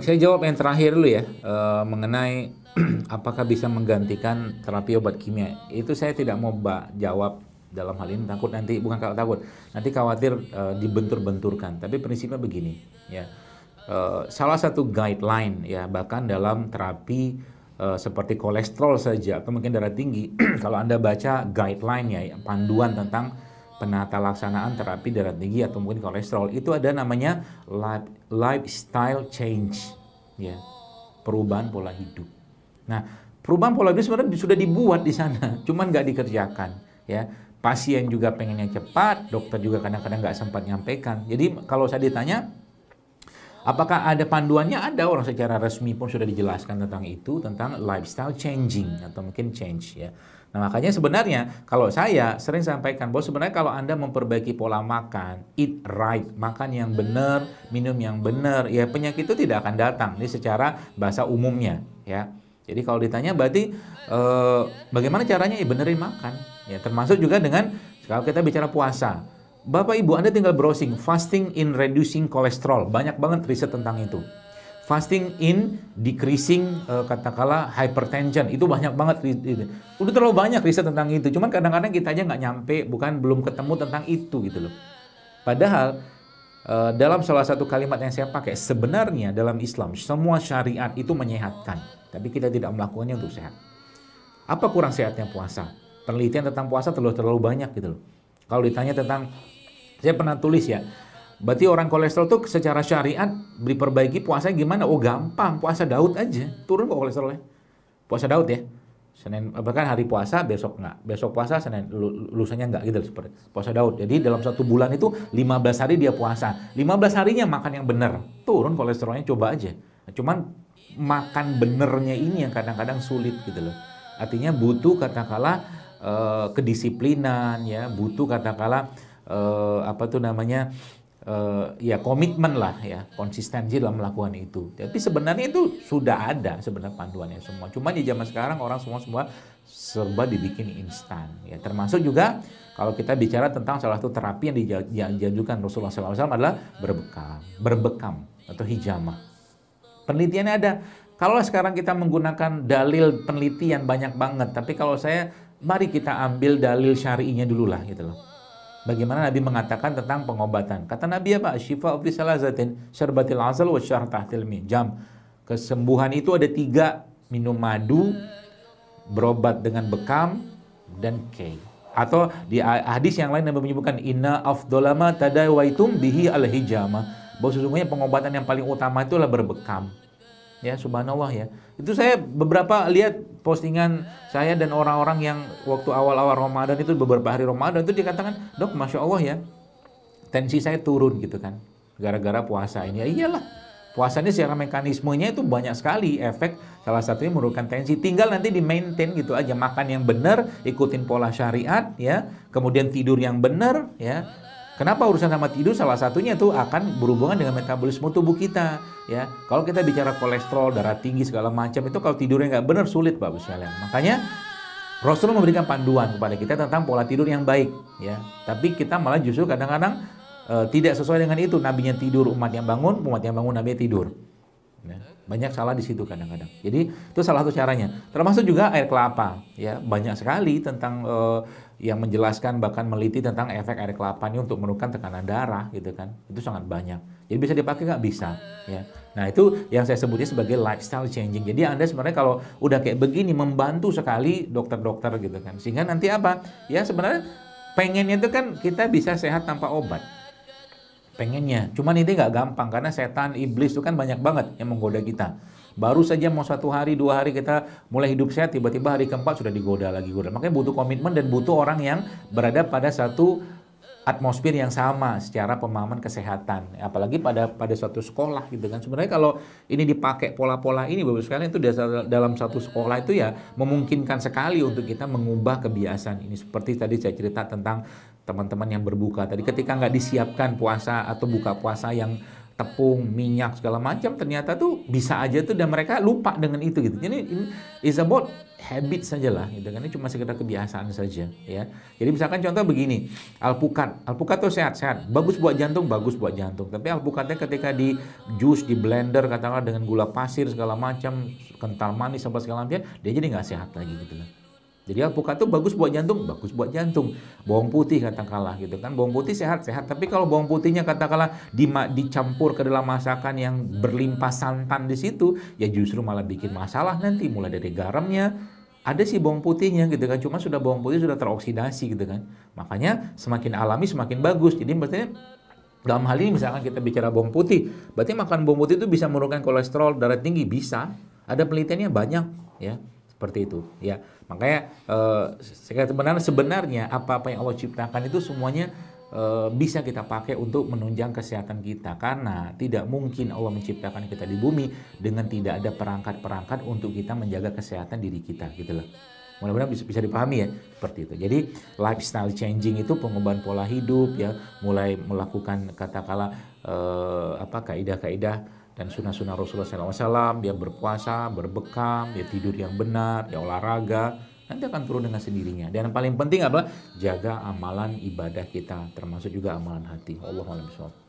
Saya jawab yang terakhir dulu ya, mengenai apakah bisa menggantikan terapi obat kimia. Itu saya tidak mau jawab dalam hal ini, takut nanti, bukan kalau takut, nanti khawatir dibentur-benturkan. Tapi prinsipnya begini, ya. Salah satu guideline ya, bahkan dalam terapi seperti kolesterol saja atau mungkin darah tinggi, kalau Anda baca guideline ya, panduan tentang penata laksanaan terapi darah tinggi atau mungkin kolesterol, itu ada namanya lifestyle change, ya, perubahan pola hidup. Nah, perubahan pola hidup sebenarnya sudah dibuat di sana, cuman nggak dikerjakan, ya. Pasien juga pengennya cepat, dokter juga kadang-kadang nggak sempat nyampaikan. Jadi kalau saya ditanya, apakah ada panduannya? Ada, orang secara resmi pun sudah dijelaskan tentang itu, tentang lifestyle changing atau mungkin change, ya. Nah, makanya sebenarnya kalau saya sering sampaikan bahwa sebenarnya kalau Anda memperbaiki pola makan, eat right, makan yang benar, minum yang benar, ya penyakit itu tidak akan datang. Ini secara bahasa umumnya, ya. Jadi kalau ditanya berarti bagaimana caranya? Ya benerin makan, ya, termasuk juga dengan kalau kita bicara puasa. Bapak Ibu, Anda tinggal browsing fasting in reducing cholesterol. Banyak banget riset tentang itu. Fasting in decreasing katakanlah hypertension. Itu banyak banget. Udah terlalu banyak riset tentang itu. Cuman kadang-kadang kita aja nggak nyampe, belum ketemu tentang itu gitu loh. Padahal dalam salah satu kalimat yang saya pakai, sebenarnya dalam Islam semua syariat itu menyehatkan, tapi kita tidak melakukannya untuk sehat. Apa kurang sehatnya puasa? Penelitian tentang puasa terlalu banyak gitu loh. Kalau ditanya tentang, saya pernah tulis ya, berarti orang kolesterol tuh secara syariat diperbaiki puasanya gimana? Oh gampang, puasa Daud aja, turun kok kolesterolnya. Puasa Daud ya, Senin, bahkan hari puasa besok enggak, besok puasa Senin, lusanya enggak gitu seperti puasa Daud. Jadi dalam satu bulan itu 15 hari dia puasa, 15 harinya makan yang benar, turun kolesterolnya, coba aja. Cuman makan benernya ini yang kadang-kadang sulit gitu loh. Artinya butuh katakanlah kedisiplinan, ya, butuh katakanlah apa tuh namanya, ya komitmen lah, ya, konsistensi dalam melakukan itu. Tapi sebenarnya itu sudah ada sebenarnya panduannya semua. Cuma di zaman sekarang orang semua serba dibikin instan, ya. Termasuk juga kalau kita bicara tentang salah satu terapi yang dianjurkan Rasulullah SAW adalah berbekam atau hijamah. Penelitiannya ada. Kalau sekarang kita menggunakan dalil penelitian banyak banget, tapi kalau saya, mari kita ambil dalil syar'inya dulu lah gitu loh. Bagaimana Nabi mengatakan tentang pengobatan. Kata Nabi apa? Syifa fi salasatin, syarbatil asal wa syarh tahtil jam. Kesembuhan itu ada 3, minum madu, berobat dengan bekam, dan kay. Atau di hadis yang lain Nabi menyebutkan inna afdolama tadawaitum bihi al-hijama, bahwa sesungguhnya pengobatan yang paling utama itu adalah berbekam. Ya, subhanallah ya. Itu saya beberapa lihat postingan saya dan orang-orang yang waktu awal-awal Ramadan itu, beberapa hari Ramadan itu dikatakan, "Dok, Masya Allah ya, tensi saya turun gitu kan, gara-gara puasa ini." Ya iyalah, puasa ini secara mekanismenya itu banyak sekali efek, salah satunya menurunkan tensi. Tinggal nanti di-maintain gitu aja, makan yang benar, ikutin pola syariat ya, kemudian tidur yang benar ya. Kenapa urusan sama tidur? Salah satunya itu akan berhubungan dengan metabolisme tubuh kita, ya. Kalau kita bicara kolesterol, darah tinggi segala macam itu, kalau tidurnya nggak benar sulit, Bapak sekalian. Makanya Rasulullah memberikan panduan kepada kita tentang pola tidur yang baik, ya. Tapi kita malah justru kadang-kadang tidak sesuai dengan itu. Nabinya tidur, umat yang bangun nabinya tidur. Ya, banyak salah di situ kadang-kadang. Jadi itu salah satu caranya. Termasuk juga air kelapa, ya. Banyak sekali tentang yang menjelaskan, bahkan meliti tentang efek air kelapa ini untuk menurunkan tekanan darah gitu kan. Itu sangat banyak. Jadi bisa dipakai nggak? Bisa, ya. Nah, itu yang saya sebutnya sebagai lifestyle changing. Jadi Anda sebenarnya kalau udah kayak begini membantu sekali dokter-dokter gitu kan. Sehingga nanti apa? Ya sebenarnya pengennya itu kan kita bisa sehat tanpa obat. Pengennya. Cuman ini nggak gampang karena setan, iblis itu kan banyak banget yang menggoda kita. Baru saja mau 1 hari, 2 hari kita mulai hidup sehat, tiba-tiba hari keempat sudah digoda lagi. Makanya butuh komitmen dan butuh orang yang berada pada satu atmosfer yang sama secara pemahaman kesehatan. Apalagi pada suatu sekolah gitu kan. Sebenarnya kalau ini dipakai pola-pola ini, Bapak sekalian, itu dalam satu sekolah itu ya memungkinkan sekali untuk kita mengubah kebiasaan ini. Seperti tadi saya cerita tentang teman-teman yang berbuka tadi, ketika nggak disiapkan puasa atau buka puasa yang tepung, minyak segala macam, ternyata tuh bisa aja tuh dan mereka lupa dengan itu gitu. Jadi ini is about habit saja lah gitu kan. Ini cuma sekedar kebiasaan saja ya. Jadi misalkan contoh begini, alpukat tuh sehat-sehat, bagus buat jantung. Tapi alpukatnya ketika di jus, di blender katakanlah dengan gula pasir segala macam, kental manis apa segala macam, dia jadi nggak sehat lagi gitu lah. Jadi alpukat itu bagus buat jantung. Bawang putih katakanlah gitu kan. Bawang putih sehat-sehat, tapi kalau bawang putihnya katakanlah dicampur ke dalam masakan yang berlimpah santan di situ, ya justru malah bikin masalah nanti, mulai dari garamnya. Ada sih bawang putihnya gitu kan, cuma bawang putih sudah teroksidasi gitu kan. Makanya semakin alami semakin bagus. Jadi berarti dalam hal ini misalkan kita bicara bawang putih, berarti makan bawang putih itu bisa menurunkan kolesterol, darah tinggi, bisa. Ada penelitiannya banyak ya. Seperti itu ya, makanya sebenarnya apa-apa yang Allah ciptakan itu semuanya bisa kita pakai untuk menunjang kesehatan kita, karena tidak mungkin Allah menciptakan kita di bumi dengan tidak ada perangkat-perangkat untuk kita menjaga kesehatan diri kita gitu loh. Mudah-mudahan bisa dipahami ya, seperti itu. Jadi lifestyle changing itu pengubahan pola hidup ya, mulai melakukan katakanlah kaidah-kaidah dan sunnah-sunnah Rasulullah SAW, dia berpuasa, berbekam, dia tidur yang benar, dia olahraga, nanti akan turun dengan sendirinya. Dan yang paling penting adalah jaga amalan ibadah kita, termasuk juga amalan hati. Allahuakbar.